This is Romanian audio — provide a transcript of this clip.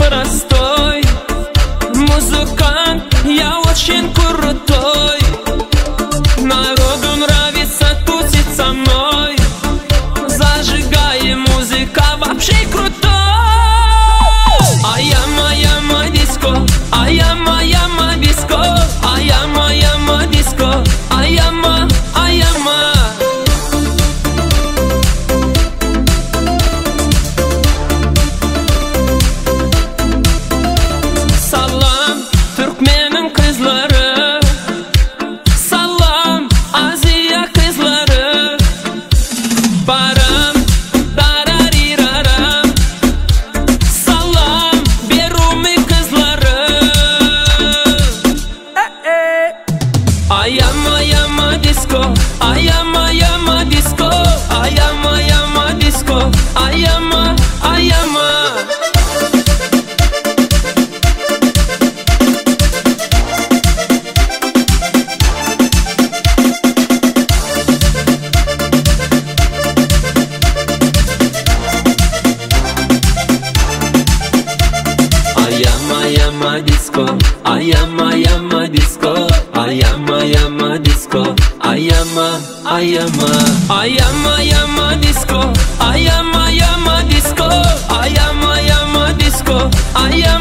простой музыкант, я очень крутой. Народу нравится тусить со мной. Зажигай, музыка вообще крутой. Аяма диско, аяма диско, аяма диско, аяма. Salam Türkmenin kızları, salam Aziya kızları. Baram darariraram, salam Berumi kızları. Ayama disco, ayama disco, ayama disco, ayama. Ayama disco, ayama disco, ayama disco, ayama. Ayama disco, ayama disco, ayama disco, ayama.